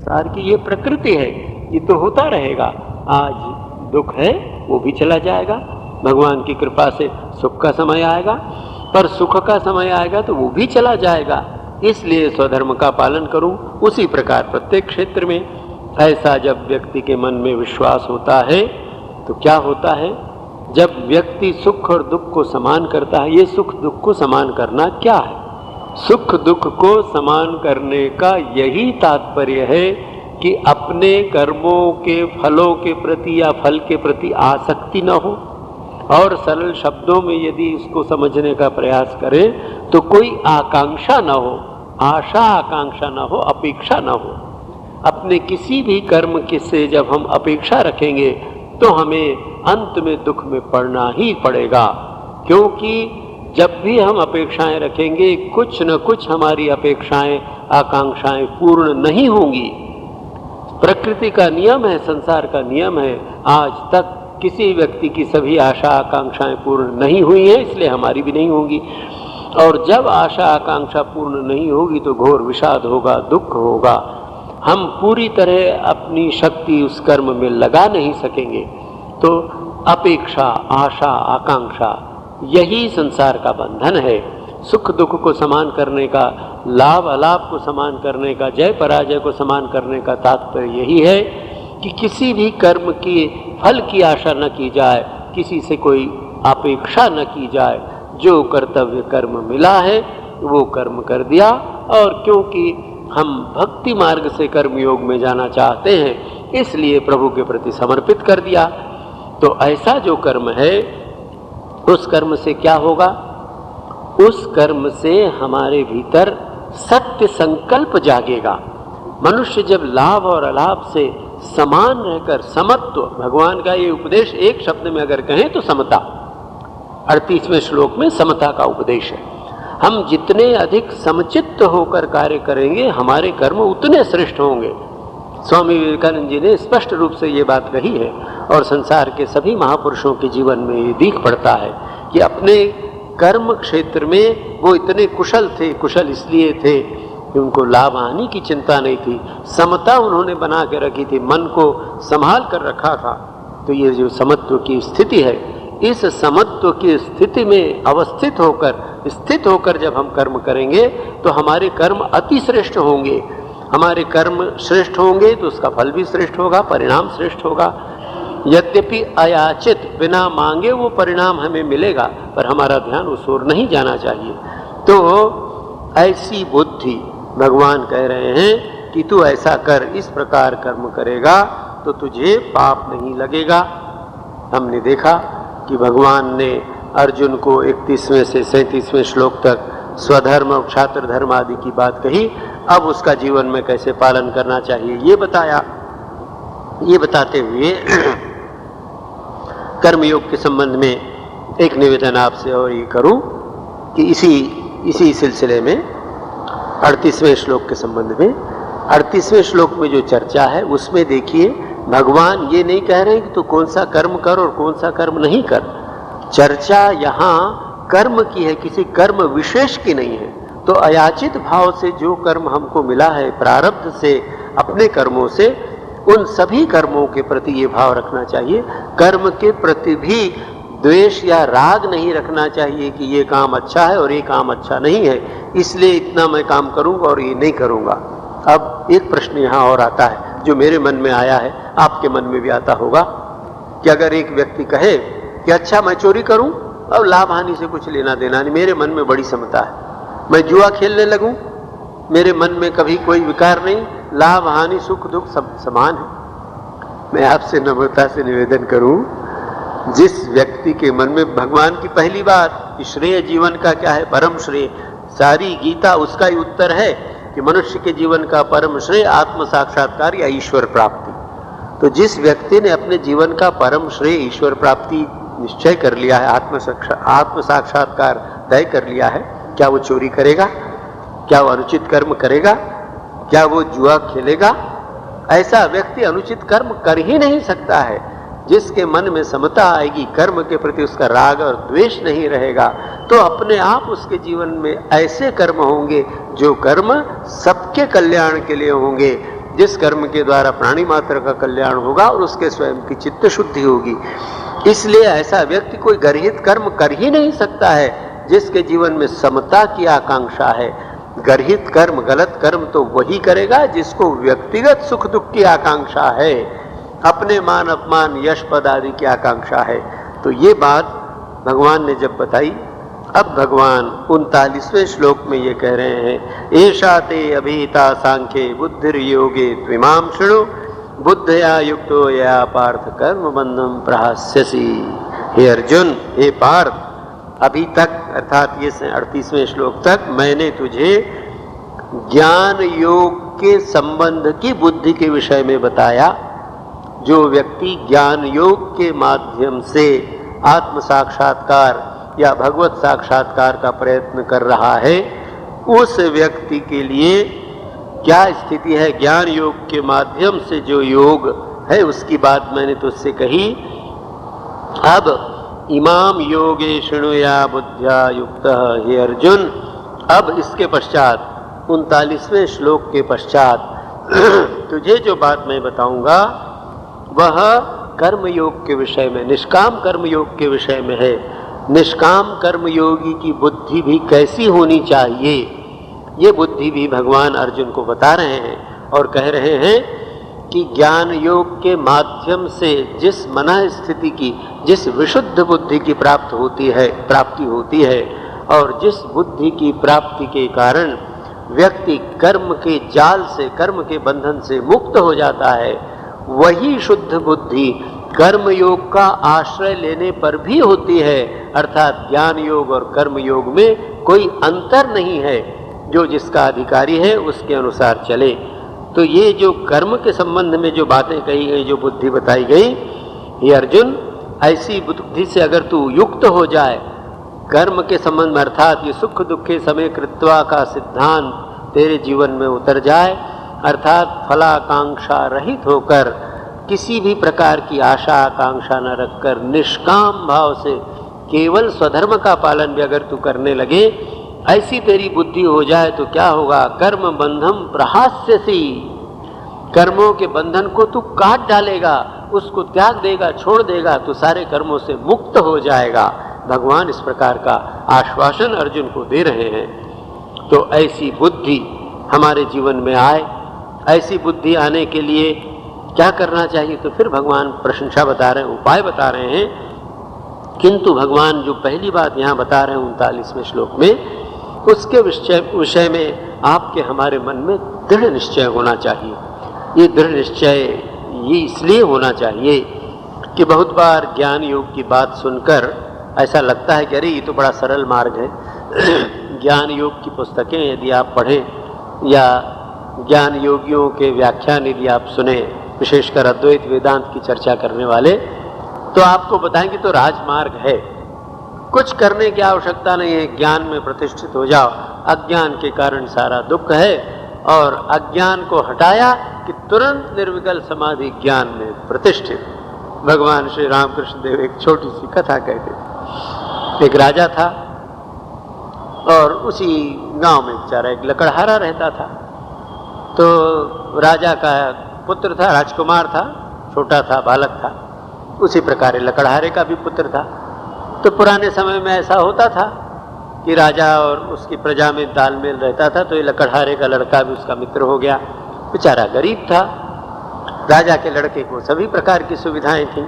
संसार की ये प्रकृति है, ये तो होता रहेगा। आज दुख है वो भी चला जाएगा, भगवान की कृपा से सुख का समय आएगा, पर सुख का समय आएगा तो वो भी चला जाएगा। इसलिए स्वधर्म का पालन करूं। उसी प्रकार प्रत्येक क्षेत्र में ऐसा जब व्यक्ति के मन में विश्वास होता है तो क्या होता है, जब व्यक्ति सुख और दुख को समान करता है। ये सुख दुख को समान करना क्या है? सुख दुख को समान करने का यही तात्पर्य है कि अपने कर्मों के फलों के प्रति या फल के प्रति आसक्ति न हो, और सरल शब्दों में यदि इसको समझने का प्रयास करें तो कोई आकांक्षा न हो, आशा आकांक्षा न हो, अपेक्षा न हो। अपने किसी भी कर्म से जब हम अपेक्षा रखेंगे तो हमें अंत में दुख में पड़ना ही पड़ेगा, क्योंकि जब भी हम अपेक्षाएं रखेंगे कुछ न कुछ हमारी अपेक्षाएं आकांक्षाएं पूर्ण नहीं होंगी। प्रकृति का नियम है, संसार का नियम है, आज तक किसी व्यक्ति की सभी आशा आकांक्षाएं पूर्ण नहीं हुई हैं, इसलिए हमारी भी नहीं होंगी। और जब आशा आकांक्षा पूर्ण नहीं होगी तो घोर विषाद होगा, दुख होगा। हम पूरी तरह अपनी शक्ति उस कर्म में लगा नहीं सकेंगे। तो अपेक्षा, आशा, आकांक्षा यही संसार का बंधन है। सुख दुख को समान करने का, लाभ अलाभ को समान करने का, जय पराजय को समान करने का तात्पर्य यही है कि किसी भी कर्म की फल की आशा न की जाए, किसी से कोई अपेक्षा न की जाए। जो कर्तव्य कर्म मिला है वो कर्म कर दिया, और क्योंकि हम भक्ति मार्ग से कर्मयोग में जाना चाहते हैं इसलिए प्रभु के प्रति समर्पित कर दिया। तो ऐसा जो कर्म है उस कर्म से क्या होगा? उस कर्म से हमारे भीतर सत्य संकल्प जागेगा। मनुष्य जब लाभ और अलाभ से समान रहकर, समत्व, भगवान का ये उपदेश एक शब्द में अगर कहें तो समता, 38वें श्लोक में समता का उपदेश है। हम जितने अधिक समचित्त होकर कार्य करेंगे हमारे कर्म उतने श्रेष्ठ होंगे। स्वामी विवेकानंद जी ने स्पष्ट रूप से ये बात कही है, और संसार के सभी महापुरुषों के जीवन में ये दिख पड़ता है कि अपने कर्म क्षेत्र में वो इतने कुशल थे। कुशल इसलिए थे कि उनको लाभ हानि की चिंता नहीं थी, समता उन्होंने बना के रखी थी, मन को संभाल कर रखा था। तो ये जो समत्व की स्थिति है, इस समत्व की स्थिति में अवस्थित होकर, स्थित होकर जब हम कर्म करेंगे तो हमारे कर्म अति श्रेष्ठ होंगे। हमारे कर्म श्रेष्ठ होंगे तो उसका फल भी श्रेष्ठ होगा, परिणाम श्रेष्ठ होगा। यद्यपि अयाचित, बिना मांगे वो परिणाम हमें मिलेगा, पर हमारा ध्यान उस ओर नहीं जाना चाहिए। तो ऐसी बुद्धि भगवान कह रहे हैं कि तू ऐसा कर, इस प्रकार कर्म करेगा तो तुझे पाप नहीं लगेगा। हमने देखा कि भगवान ने अर्जुन को 31वें से 37वें श्लोक तक स्वधर्म और क्षात्र धर्म आदि की बात कही। अब उसका जीवन में कैसे पालन करना चाहिए ये बताया। ये बताते हुए कर्मयोग के संबंध में एक निवेदन आपसे और ये करूं कि इसी सिलसिले में 38वें श्लोक के संबंध में, 38वें श्लोक में जो चर्चा है उसमें देखिए भगवान ये नहीं कह रहे कि तू कौन सा कर्म कर और कौन सा कर्म नहीं कर। चर्चा यहाँ कर्म की है, किसी कर्म विशेष की नहीं है। तो अयाचित भाव से जो कर्म हमको मिला है प्रारब्ध से, अपने कर्मों से, उन सभी कर्मों के प्रति ये भाव रखना चाहिए। कर्म के प्रति भी द्वेष या राग नहीं रखना चाहिए कि ये काम अच्छा है और ये काम अच्छा नहीं है, इसलिए इतना मैं काम करूंगा और ये नहीं करूंगा। अब एक प्रश्न यहाँ और आता है जो मेरे मन में आया है, आपके मन में भी आता होगा, कि अगर एक व्यक्ति कहे कि अच्छा मैं चोरी करूं और लाभ हानि से कुछ लेना देना नहीं, मेरे मन में बड़ी समता है, मैं जुआ खेलने लगूं, मेरे मन में कभी कोई विकार नहीं, लाभ हानि सुख दुख सब समान है। मैं आपसे नम्रता से निवेदन करूं, जिस व्यक्ति के मन में भगवान की पहली बात कि श्रेय जीवन का क्या है, परम श्रेय, सारी गीता उसका ही उत्तर है कि मनुष्य के जीवन का परम श्रेय आत्म साक्षात्कार या ईश्वर प्राप्ति। तो जिस व्यक्ति ने अपने जीवन का परम श्रेय ईश्वर प्राप्ति निश्चय कर लिया है, आत्म साक्षात्कार तय कर लिया है, क्या वो चोरी करेगा? क्या वो अनुचित कर्म करेगा? क्या वो जुआ खेलेगा? ऐसा व्यक्ति अनुचित कर्म कर ही नहीं सकता है। जिसके मन में समता आएगी, कर्म के प्रति उसका राग और द्वेष नहीं रहेगा, तो अपने आप उसके जीवन में ऐसे कर्म होंगे जो कर्म सबके कल्याण के लिए होंगे, जिस कर्म के द्वारा प्राणी मात्र का कल्याण होगा और उसके स्वयं की चित्त शुद्धि होगी। इसलिए ऐसा व्यक्ति कोई गर्हित कर्म कर ही नहीं सकता है जिसके जीवन में समता की आकांक्षा है। गर्हित कर्म, गलत कर्म तो वही करेगा जिसको व्यक्तिगत सुख दुख की आकांक्षा है, अपने मान अपमान यश पद आदि की आकांक्षा है। तो ये बात भगवान ने जब बताई, अब भगवान 39वें श्लोक में ये कह रहे हैं, एषा ते अभीता सांख्ये बुद्धिर्योगे त्विमां शृणु बुद्धया युक्तो या पार्थ कर्म बंधम प्रहास्यसि। हे अर्जुन, हे पार्थ, अभी तक अर्थात ये 38वें श्लोक तक मैंने तुझे ज्ञान योग के संबंध की बुद्धि के विषय में बताया। जो व्यक्ति ज्ञान योग के माध्यम से आत्म साक्षात्कार या भगवत साक्षात्कार का प्रयत्न कर रहा है, उस व्यक्ति के लिए क्या स्थिति है। ज्ञान योग के माध्यम से जो योग है उसकी बात मैंने तुझसे कही। अब इमाम योगे शृणुया बुद्ध्या युक्तः, हे अर्जुन, अब इसके पश्चात 39वें श्लोक के पश्चात तुझे जो बात मैं बताऊंगा वह कर्म योग के विषय में, निष्काम कर्म योग के विषय में है। निष्काम कर्म योगी की बुद्धि भी कैसी होनी चाहिए, ये बुद्धि भी भगवान अर्जुन को बता रहे हैं और कह रहे हैं कि ज्ञान योग के माध्यम से जिस मन स्थिति की, जिस विशुद्ध बुद्धि की प्राप्ति होती है और जिस बुद्धि की प्राप्ति के कारण व्यक्ति कर्म के जाल से, कर्म के बंधन से मुक्त हो जाता है, वही शुद्ध बुद्धि कर्म योग का आश्रय लेने पर भी होती है। अर्थात ज्ञान योग और कर्म योग में कोई अंतर नहीं है, जो जिसका अधिकारी है उसके अनुसार चले। तो ये जो कर्म के संबंध में जो बातें कही गई, जो बुद्धि बताई गई, ये अर्जुन, ऐसी बुद्धि से अगर तू युक्त हो जाए, कर्म के संबंध में अर्थात ये सुख दुखे समय कृत्वा का सिद्धांत तेरे जीवन में उतर जाए, अर्थात फलाकांक्षा रहित होकर किसी भी प्रकार की आशा आकांक्षा न रखकर निष्काम भाव से केवल स्वधर्म का पालन भी अगर तू करने लगे, ऐसी तेरी बुद्धि हो जाए तो क्या होगा, कर्म बंधम प्रहास्यसि, कर्मों के बंधन को तू काट डालेगा, उसको त्याग देगा, छोड़ देगा, तो सारे कर्मों से मुक्त हो जाएगा। भगवान इस प्रकार का आश्वासन अर्जुन को दे रहे हैं। तो ऐसी बुद्धि हमारे जीवन में आए, ऐसी बुद्धि आने के लिए क्या करना चाहिए, तो फिर भगवान प्रशंसा बता रहे हैं, उपाय बता रहे हैं। किंतु भगवान जो पहली बात यहाँ बता रहे हैं 39वें श्लोक में, उसके विषय में आपके हमारे मन में दृढ़ निश्चय होना चाहिए। ये दृढ़ निश्चय ये इसलिए होना चाहिए कि बहुत बार ज्ञान योग की बात सुनकर ऐसा लगता है कि अरे ये तो बड़ा सरल मार्ग है। ज्ञान योग की पुस्तकें यदि आप पढ़ें या ज्ञान योगियों के व्याख्यान यदि आप सुने, विशेषकर अद्वैत वेदांत की चर्चा करने वाले, तो आपको बताएंगे तो राजमार्ग है, कुछ करने की आवश्यकता नहीं है, ज्ञान में प्रतिष्ठित हो जाओ। अज्ञान के कारण सारा दुख है और अज्ञान को हटाया कि तुरंत निर्विकल समाधि ज्ञान में प्रतिष्ठित। भगवान श्री रामकृष्ण देव एक छोटी सी कथा कहते। एक राजा था और उसी गांव में बेचारा एक लकड़हारा रहता था। तो राजा का पुत्र था, राजकुमार था, छोटा था, बालक था। उसी प्रकार लकड़हारे का भी पुत्र था। तो पुराने समय में ऐसा होता था कि राजा और उसकी प्रजा में तालमेल रहता था। तो ये लकड़हारे का लड़का भी उसका मित्र हो गया। बेचारा गरीब था, राजा के लड़के को सभी प्रकार की सुविधाएं थीं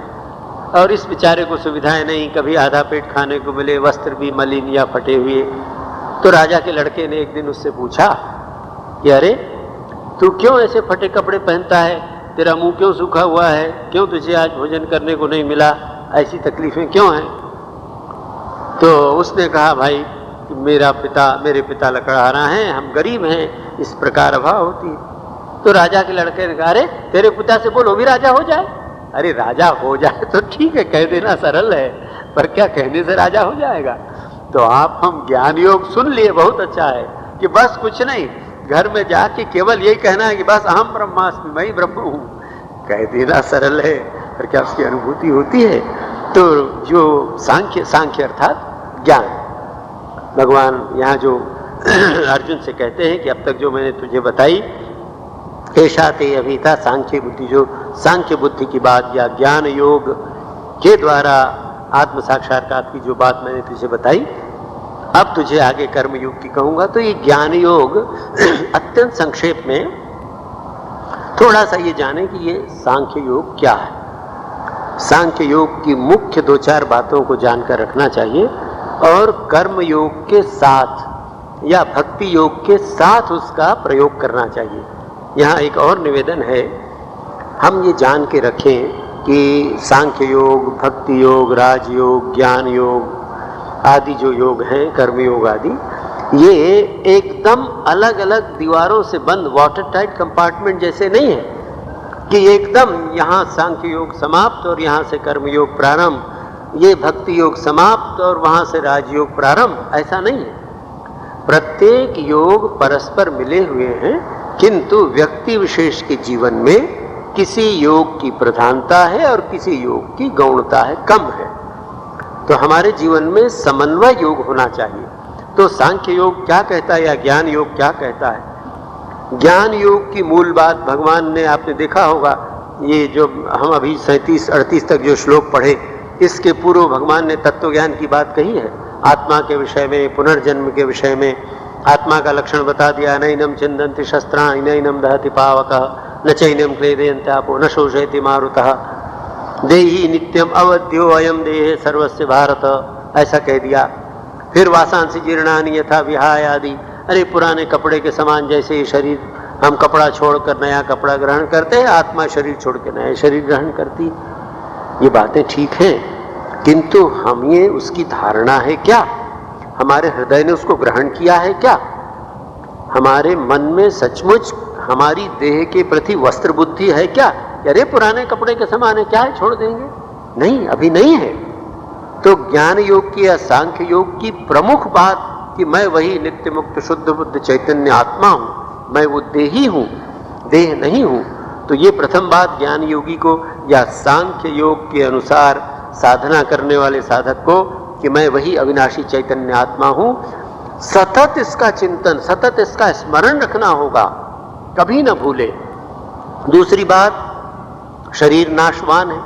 और इस बेचारे को सुविधाएं नहीं, कभी आधा पेट खाने को मिले, वस्त्र भी मलिन या फटे हुए। तो राजा के लड़के ने एक दिन उससे पूछा कि अरे तू क्यों ऐसे फटे कपड़े पहनता है, तेरा मुंह क्यों सूखा हुआ है, क्यों तुझे आज भोजन करने को नहीं मिला, ऐसी तकलीफें क्यों हैं? तो उसने कहा भाई कि मेरे पिता लकड़हारा हैं, हम गरीब हैं, इस प्रकार अभाव होती है। तो राजा के लड़के ने कहा अरे तेरे पिता से बोलो भी राजा हो जाए। अरे राजा हो जाए तो ठीक है, कह देना सरल है, पर क्या कहने से राजा हो जाएगा? तो आप हम ज्ञान योग सुन लिए, बहुत अच्छा है कि बस कुछ नहीं, घर में जाके केवल यही कहना है कि बस अहम ब्रह्मास्मि, मैं ही ब्रह्म हूँ, कह देना सरल है, पर क्या उसकी अनुभूति होती है? तो जो सांख्य अर्थात ज्ञान, भगवान यहाँ जो अर्जुन से कहते हैं कि अब तक जो मैंने तुझे बताई ऐसा ते अभिता सांख्य बुद्धि, जो सांख्य बुद्धि की बात या ज्ञान योग के द्वारा आत्म साक्षात्कार की जो बात मैंने तुझे बताई, अब तुझे आगे कर्म योग की कहूंगा। तो ये ज्ञान योग अत्यंत संक्षेप में थोड़ा सा ये जाने कि ये सांख्य योग क्या है। सांख्य योग की मुख्य 2-4 बातों को जानकर रखना चाहिए और कर्म योग के साथ या भक्ति योग के साथ उसका प्रयोग करना चाहिए। यहाँ एक और निवेदन है, हम ये जान के रखें कि सांख्य योग, भक्ति योग, राजयोग, ज्ञान योग आदि जो योग हैं, कर्मयोग आदि, ये एकदम अलग अलग दीवारों से बंद वाटर टाइट कंपार्टमेंट जैसे नहीं है कि एकदम यहाँ सांख्य योग समाप्त और यहाँ से कर्मयोग प्रारंभ, ये भक्ति योग समाप्त और वहाँ से राजयोग प्रारंभ, ऐसा नहीं है। प्रत्येक योग परस्पर मिले हुए हैं, किंतु व्यक्ति विशेष के जीवन में किसी योग की प्रधानता है और किसी योग की गौणता है, कम है। तो हमारे जीवन में समन्वय योग होना चाहिए। तो सांख्य योग क्या कहता है या ज्ञान योग क्या कहता है? ज्ञान योग की मूल बात भगवान ने, आपने देखा होगा, ये जो हम अभी 37-38 तक जो श्लोक पढ़े, इसके पूर्व भगवान ने तत्व ज्ञान की बात कही है। आत्मा के विषय में, पुनर्जन्म के विषय में आत्मा का लक्षण बता दिया। नैनम छिन्दन्ति शस्त्राणि नैनम दहति पावकः न चैनम क्लेदयन्त्यापो न शोषयति मारुतः देहि नित्यम अवध्यो अयम देहे सर्वस्य भारत, ऐसा कह दिया। फिर वासांसि जीर्णानि यथा विहाय आदि, अरे पुराने कपड़े के समान जैसे ये शरीर, हम कपड़ा छोड़कर नया कपड़ा ग्रहण करते हैं, आत्मा शरीर छोड़ के नया शरीर ग्रहण करती। ये बातें ठीक हैं, किंतु हम ये उसकी धारणा है क्या? हमारे हृदय ने उसको ग्रहण किया है क्या? हमारे मन में सचमुच हमारी देह के प्रति वस्त्र बुद्धि है क्या? अरे पुराने कपड़े के समान है, क्या है, छोड़ देंगे? नहीं, अभी नहीं है। तो ज्ञान योग की या सांख्य योग की प्रमुख बात कि मैं वही नित्य मुक्त शुद्ध बुद्ध चैतन्य आत्मा हूं, मैं वो देही हूं, देह नहीं हूं। तो ये प्रथम बात ज्ञान योगी को या सांख्य योग के अनुसार साधना करने वाले साधक को कि मैं वही अविनाशी चैतन्य आत्मा हूं, सतत इसका चिंतन, सतत इसका स्मरण रखना होगा, कभी न भूले। दूसरी बात, शरीर नाशवान है,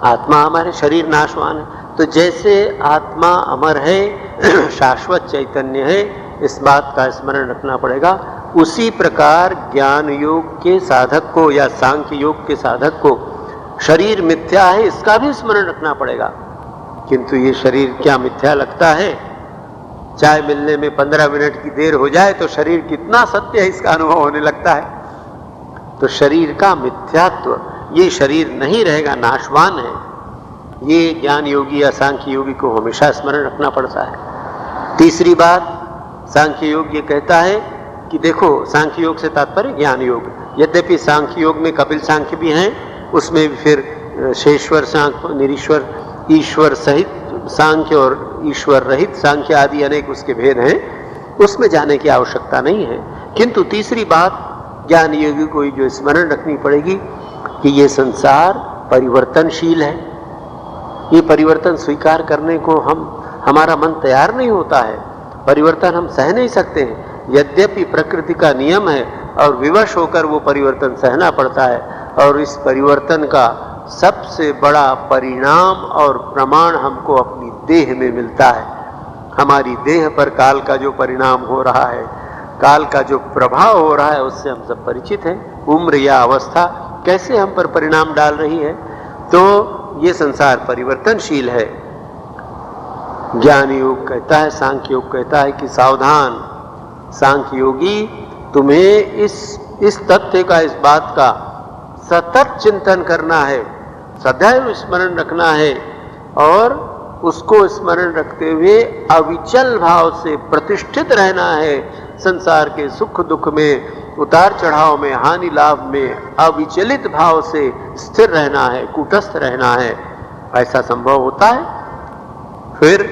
आत्मा हमारे, शरीर नाशवान है। तो जैसे आत्मा अमर है, शाश्वत चैतन्य है, इस बात का स्मरण रखना पड़ेगा। उसी प्रकार ज्ञान योग के साधक को या सांख्य योग के साधक को शरीर मिथ्या है, इसका भी स्मरण रखना पड़ेगा। किंतु ये शरीर क्या मिथ्या लगता है? चाय मिलने में 15 मिनट की देर हो जाए तो शरीर कितना सत्य है इसका अनुभव होने लगता है। तो शरीर का मिथ्यात्व, ये शरीर नहीं रहेगा, नाशवान है, ये ज्ञान योगी या सांख्य योगी को हमेशा स्मरण रखना पड़ता है। तीसरी बात, सांख्य योग ये कहता है कि देखो, सांख्य योग से तात्पर्य ज्ञान योग। यद्यपि सांख्य योग में कपिल सांख्य भी हैं, उसमें भी फिर शेश्वर सांख्य, निरीश्वर, ईश्वर सहित सांख्य और ईश्वर रहित सांख्य आदि अनेक उसके भेद हैं, उसमें जाने की आवश्यकता नहीं है। किंतु तीसरी बात ज्ञान योगी को जो स्मरण रखनी पड़ेगी कि ये संसार परिवर्तनशील है। ये परिवर्तन स्वीकार करने को हमारा मन तैयार नहीं होता है, परिवर्तन हम सह नहीं सकते हैं। यद्यपि प्रकृति का नियम है और विवश होकर वो परिवर्तन सहना पड़ता है, और इस परिवर्तन का सबसे बड़ा परिणाम और प्रमाण हमको अपनी देह में मिलता है। हमारी देह पर काल का जो परिणाम हो रहा है, काल का जो प्रभाव हो रहा है, उससे हम सब परिचित हैं। उम्र या अवस्था कैसे हम पर परिणाम डाल रही है। तो ये संसार परिवर्तनशील है। ज्ञान योग कहता है, सांख्य योग कहता है कि सावधान सांख्य योगी, तुम्हें इस तथ्य का, इस बात का सतत चिंतन करना है, सदैव स्मरण रखना है, और उसको स्मरण रखते हुए अविचल भाव से प्रतिष्ठित रहना है। संसार के सुख दुख में, उतार चढ़ाव में, हानि लाभ में अविचलित भाव से स्थिर रहना है, कूटस्थ रहना है। ऐसा संभव होता है। फिर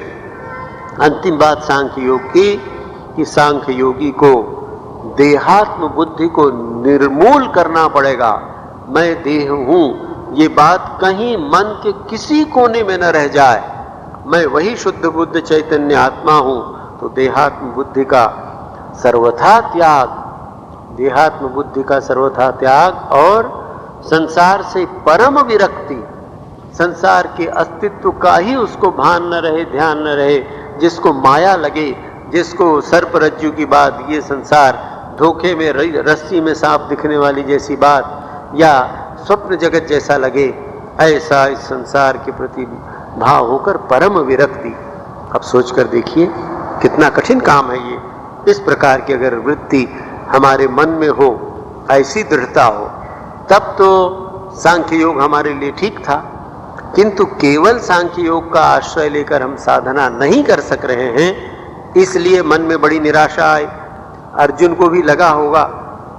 अंतिम बात सांख्य योग की कि सांख्य योगी को देहात्म बुद्धि को निर्मूल करना पड़ेगा। मैं देह हूं, ये बात कहीं मन के किसी कोने में न रह जाए। मैं वही शुद्ध बुद्ध चैतन्य आत्मा हूं। तो देहात्म बुद्धि का सर्वथा त्याग, देहात्म बुद्धि का सर्वथा त्याग और संसार से परम विरक्ति, संसार के अस्तित्व का ही उसको भान न रहे, ध्यान न रहे, जिसको माया लगे, जिसको सर्प रज्जु की बात, ये संसार धोखे में रस्सी में सांप दिखने वाली जैसी बात या स्वप्न जगत जैसा लगे, ऐसा इस संसार के प्रति भाव होकर परम विरक्ति। अब सोचकर देखिए कितना कठिन काम है ये। इस प्रकार की अगर वृत्ति हमारे मन में हो, ऐसी दृढ़ता हो, तब तो सांख्य योग हमारे लिए ठीक था। किंतु केवल सांख्य योग का आश्रय लेकर हम साधना नहीं कर सक रहे हैं, इसलिए मन में बड़ी निराशा आई। अर्जुन को भी लगा होगा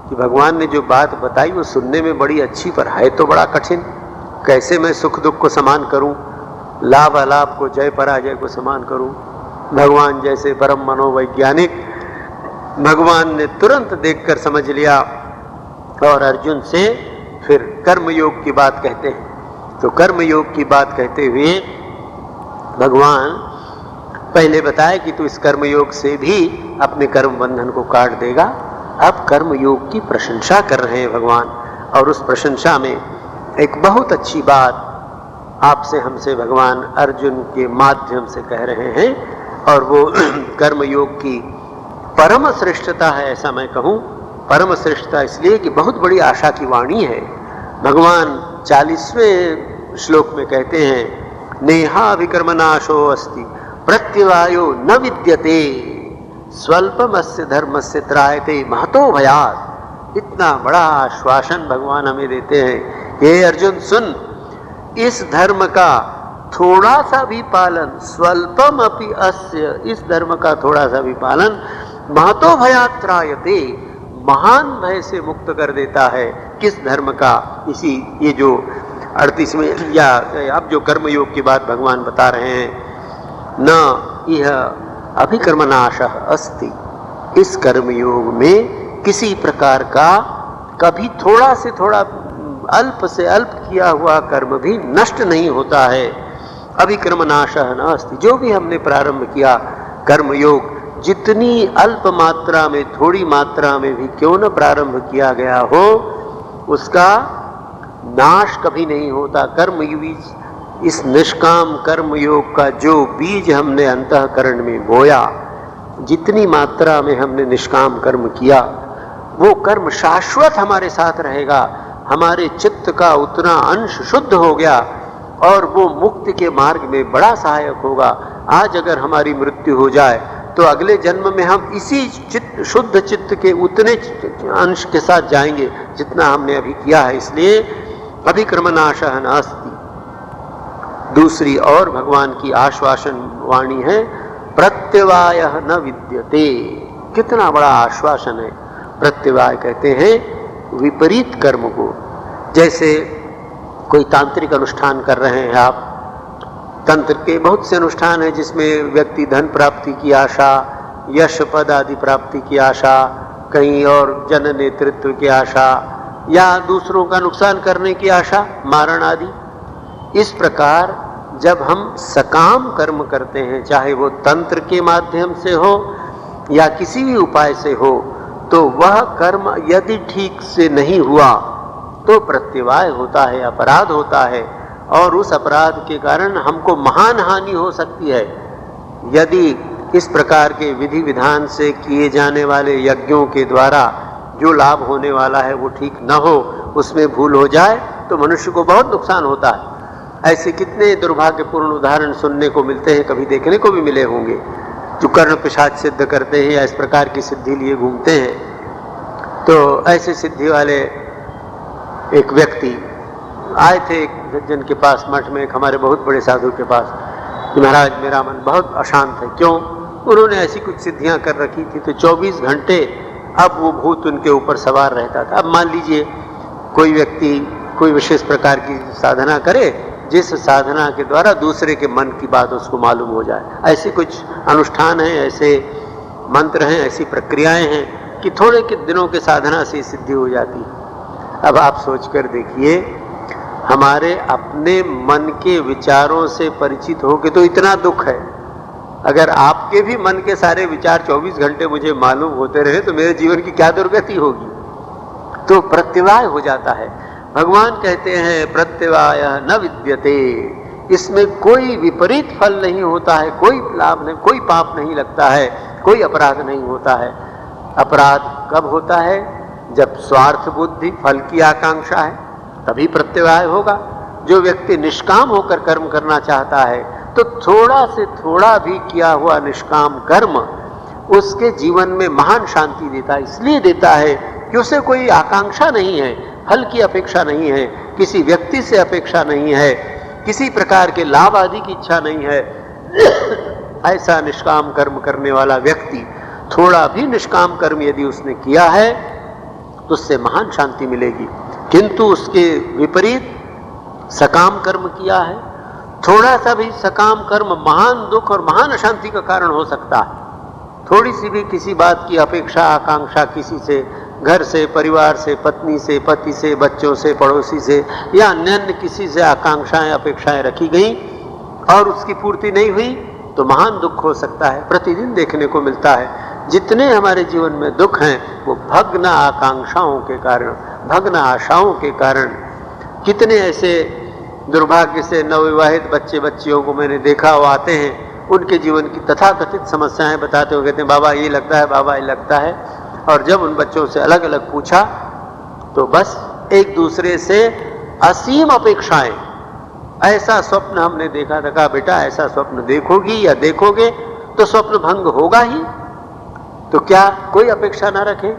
कि भगवान ने जो बात बताई वो सुनने में बड़ी अच्छी, पर है तो बड़ा कठिन। कैसे मैं सुख दुख को समान करूं, लाभ अलाभ को, जय पराजय को समान करूं। भगवान जैसे परम मनोवैज्ञानिक, भगवान ने तुरंत देखकर समझ लिया और अर्जुन से फिर कर्म योग की बात कहते हैं। तो कर्म योग की बात कहते हुए भगवान पहले बताया कि तू इस कर्म योग से भी अपने कर्म बंधन को काट देगा। अब कर्म योग की प्रशंसा कर रहे हैं भगवान, और उस प्रशंसा में एक बहुत अच्छी बात आपसे हमसे भगवान अर्जुन के माध्यम से कह रहे हैं, और वो कर्म योग की परम श्रेष्ठता है, ऐसा मैं कहूं। परम श्रेष्ठता इसलिए कि बहुत बड़ी आशा की वाणी है। भगवान 40वें श्लोक में कहते हैं, नेहा विकर्मनाशो अस्ति प्रत्यवायो न विद्यते स्वल्पमस्य धर्मस्य त्रायते महतो भयात्। इतना बड़ा आश्वासन भगवान हमें देते हैं, हे अर्जुन सुन, इस धर्म का थोड़ा सा भी पालन, स्वल्पम अपि अस्य, इस धर्म का थोड़ा सा भी पालन महतो भयात् त्रायते, महान भय से मुक्त कर देता है। किस धर्म का? इसी ये जो 38वें या अब जो कर्म योग की बात भगवान बता रहे हैं, न यह अभिकर्मनाशः अस्ति, इस कर्म योग में किसी प्रकार का कभी थोड़ा से थोड़ा, अल्प से अल्प किया हुआ कर्म भी नष्ट नहीं होता है। अभिकर्मनाशः न अस्ति, जो भी हमने प्रारंभ किया कर्म योग, जितनी अल्प मात्रा में, थोड़ी मात्रा में भी क्यों न प्रारंभ किया गया हो, उसका नाश कभी नहीं होता। कर्म बीज, इस निष्काम कर्म योग का जो बीज हमने अंतःकरण में बोया, जितनी मात्रा में हमने निष्काम कर्म किया, वो कर्म शाश्वत हमारे साथ रहेगा। हमारे चित्त का उतना अंश शुद्ध हो गया और वो मुक्ति के मार्ग में बड़ा सहायक होगा। आज अगर हमारी मृत्यु हो जाए तो अगले जन्म में हम इसी चित्त, शुद्ध चित्त के उतने अंश के साथ जाएंगे जितना हमने अभी किया है। इसलिए अभिकर्मनाशः नास्ति। दूसरी और भगवान की आश्वासन वाणी है, प्रत्यवायः न विद्यते। कितना बड़ा आश्वासन है। प्रत्यवाय कहते हैं विपरीत कर्म को। जैसे कोई तांत्रिक अनुष्ठान कर रहे हैं आप, तंत्र के बहुत से अनुष्ठान हैं जिसमें व्यक्ति धन प्राप्ति की आशा, यश पद आदि प्राप्ति की आशा, कहीं और जन नेतृत्व की आशा, या दूसरों का नुकसान करने की आशा, मारण आदि। इस प्रकार जब हम सकाम कर्म करते हैं, चाहे वो तंत्र के माध्यम से हो या किसी भी उपाय से हो, तो वह कर्म यदि ठीक से नहीं हुआ तो प्रत्यवाय होता है, अपराध होता है, और उस अपराध के कारण हमको महान हानि हो सकती है। यदि इस प्रकार के विधि विधान से किए जाने वाले यज्ञों के द्वारा जो लाभ होने वाला है वो ठीक न हो, उसमें भूल हो जाए तो मनुष्य को बहुत नुकसान होता है। ऐसे कितने दुर्भाग्यपूर्ण उदाहरण सुनने को मिलते हैं, कभी देखने को भी मिले होंगे, जो कर्ण पिशाच सिद्ध करते हैं या इस प्रकार की सिद्धि लिए घूमते हैं। तो ऐसे सिद्धि वाले एक व्यक्ति आए थे एक सज्जन के पास, मठ में, एक हमारे बहुत बड़े साधु के पास, कि महाराज मेरा मन बहुत अशांत है। क्यों? उन्होंने ऐसी कुछ सिद्धियां कर रखी थी, तो 24 घंटे अब वो भूत उनके ऊपर सवार रहता था। अब मान लीजिए कोई व्यक्ति कोई विशेष प्रकार की साधना करे, जिस साधना के द्वारा दूसरे के मन की बात उसको मालूम हो जाए। ऐसे कुछ अनुष्ठान हैं, ऐसे मंत्र हैं, ऐसी प्रक्रियाएं हैं कि थोड़े के दिनों के साधना से सिद्धि हो जाती है। अब आप सोचकर देखिए, हमारे अपने मन के विचारों से परिचित होके तो इतना दुख है, अगर आपके भी मन के सारे विचार 24 घंटे मुझे मालूम होते रहे तो मेरे जीवन की क्या दुर्गति होगी। तो प्रत्यवाय हो जाता है। भगवान कहते हैं प्रत्यवाय न विद्यते, इसमें कोई विपरीत फल नहीं होता है, कोई लाभ नहीं, कोई पाप नहीं लगता है, कोई अपराध नहीं होता है। अपराध कब होता है? जब स्वार्थ बुद्धि, फल की आकांक्षा है, तभी प्रत्यवाय होगा। जो व्यक्ति निष्काम होकर कर्म करना चाहता है तो थोड़ा से थोड़ा भी किया हुआ निष्काम कर्म उसके जीवन में महान शांति देता है। इसलिए देता है कि उसे कोई आकांक्षा नहीं है, फल की अपेक्षा नहीं है, किसी व्यक्ति से अपेक्षा नहीं है, किसी प्रकार के लाभ आदि की इच्छा नहीं है। ऐसा निष्काम कर्म करने वाला व्यक्ति थोड़ा भी निष्काम कर्म यदि उसने किया है तो उससे महान शांति मिलेगी। किंतु उसके विपरीत सकाम कर्म किया है, थोड़ा सा भी सकाम कर्म महान दुख और महान अशांति का कारण हो सकता है। थोड़ी सी भी किसी बात की अपेक्षा आकांक्षा किसी से, घर से, परिवार से, पत्नी से, पति से, बच्चों से, पड़ोसी से या अन्य किसी से आकांक्षाएं अपेक्षाएं रखी गई और उसकी पूर्ति नहीं हुई तो महान दुख हो सकता है। प्रतिदिन देखने को मिलता है जितने हमारे जीवन में दुख हैं वो भग्न आकांक्षाओं के कारण, भग्न आशाओं के कारण। कितने ऐसे दुर्भाग्य से नवविवाहित बच्चे बच्चियों को मैंने देखा, वो आते हैं, उनके जीवन की तथाकथित समस्याएं बताते हुए कहते हैं बाबा ये लगता है, बाबा ये लगता है। और जब उन बच्चों से अलग अलग पूछा तो बस एक दूसरे से असीम अपेक्षाएं। ऐसा स्वप्न हमने देखा था, कहा बेटा ऐसा स्वप्न देखोगी या देखोगे तो स्वप्न भंग होगा ही, तो क्या कोई अपेक्षा ना रखें?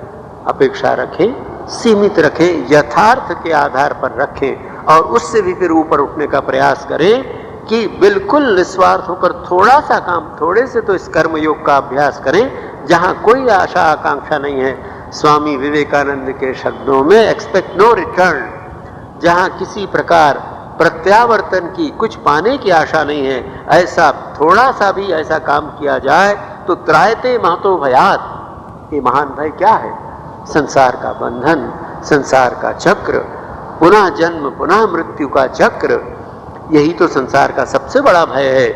अपेक्षा रखें, सीमित रखें, यथार्थ के आधार पर रखें और उससे भी फिर ऊपर उठने का प्रयास करें कि बिल्कुल निस्वार्थ होकर थोड़ा सा काम, थोड़े से तो इस कर्म योग का अभ्यास करें जहां कोई आशा आकांक्षा नहीं है। स्वामी विवेकानंद के शब्दों में एक्सपेक्ट नो रिटर्न, जहां किसी प्रकार प्रत्यावर्तन की, कुछ पाने की आशा नहीं है, ऐसा थोड़ा सा भी ऐसा काम किया जाए तो त्रायते महतो भयात। ये महान भय क्या है? संसार का बंधन, संसार का चक्र, पुनः जन्म पुनः मृत्यु का चक्र, यही तो संसार का सबसे बड़ा भय है।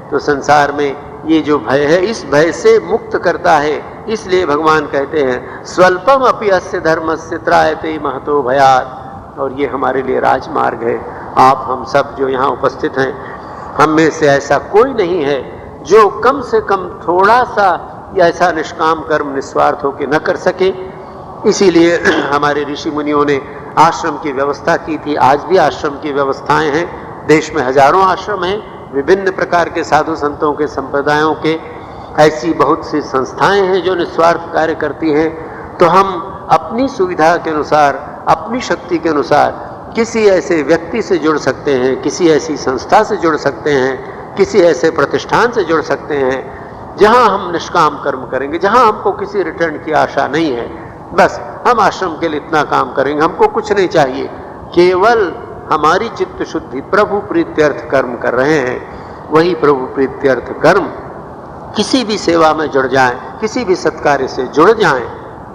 तो संसार में ये जो भय है, इस भय से मुक्त करता है। इसलिए भगवान कहते हैं स्वल्पम अपि अस्य धर्मस्य त्रायते महतो भयात्। और ये हमारे लिए राजमार्ग है। आप हम सब जो यहाँ उपस्थित हैं, हम में से ऐसा कोई नहीं है जो कम से कम थोड़ा सा ऐसा निष्काम कर्म निस्वार्थ होकर न कर सके। इसीलिए हमारे ऋषि मुनियों ने आश्रम की व्यवस्था की थी। आज भी आश्रम की व्यवस्थाएं हैं, देश में हजारों आश्रम हैं, विभिन्न प्रकार के साधु संतों के, संप्रदायों के, ऐसी बहुत सी संस्थाएं हैं जो निस्वार्थ कार्य करती हैं। तो हम अपनी सुविधा के अनुसार, अपनी शक्ति के अनुसार किसी ऐसे व्यक्ति से जुड़ सकते हैं, किसी ऐसी संस्था से जुड़ सकते हैं, किसी ऐसे प्रतिष्ठान से जुड़ सकते हैं जहां हम निष्काम कर्म करेंगे, जहां हमको किसी रिटर्न की आशा नहीं है। बस हम आश्रम के लिए इतना काम करेंगे, हमको कुछ नहीं चाहिए, केवल हमारी चित्त शुद्धि, प्रभु प्रीत्यर्थ कर्म कर रहे हैं, वही प्रभु प्रीत्यर्थ कर्म किसी भी सेवा में जुड़ जाएं, किसी भी सत्कार्य से जुड़ जाएं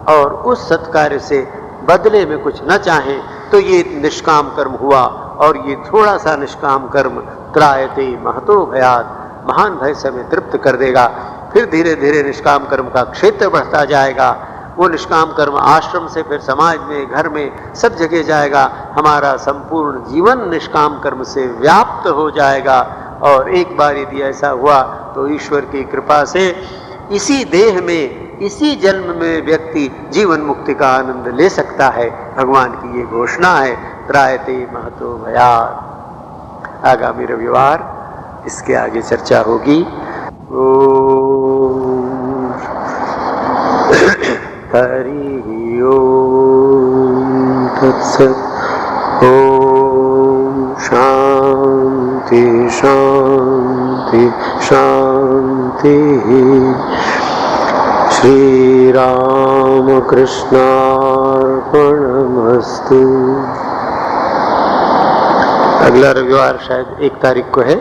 और उस सत्कार्य से बदले में कुछ न चाहें तो ये निष्काम कर्म हुआ। और ये थोड़ा सा निष्काम कर्म त्रायते महतो भयात्, महान भय से हमें तृप्त कर देगा। फिर धीरे धीरे निष्काम कर्म का क्षेत्र बढ़ता जाएगा। वो निष्काम कर्म आश्रम से फिर समाज में, घर में, सब जगह जाएगा। हमारा संपूर्ण जीवन निष्काम कर्म से व्याप्त हो जाएगा। और एक बार यदि ऐसा हुआ तो ईश्वर की कृपा से इसी देह में, इसी जन्म में व्यक्ति जीवन मुक्ति का आनंद ले सकता है। भगवान की ये घोषणा है, त्रायते महतो भयात्। आगामी रविवार इसके आगे चर्चा होगी। हरि ओम तत्सत्। ओम शांति शांति शांति। श्री राम कृष्णार्पणमस्तु। अगला रविवार शायद 1 तारीख को है।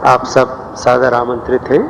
आप सब सादर आमंत्रित हैं।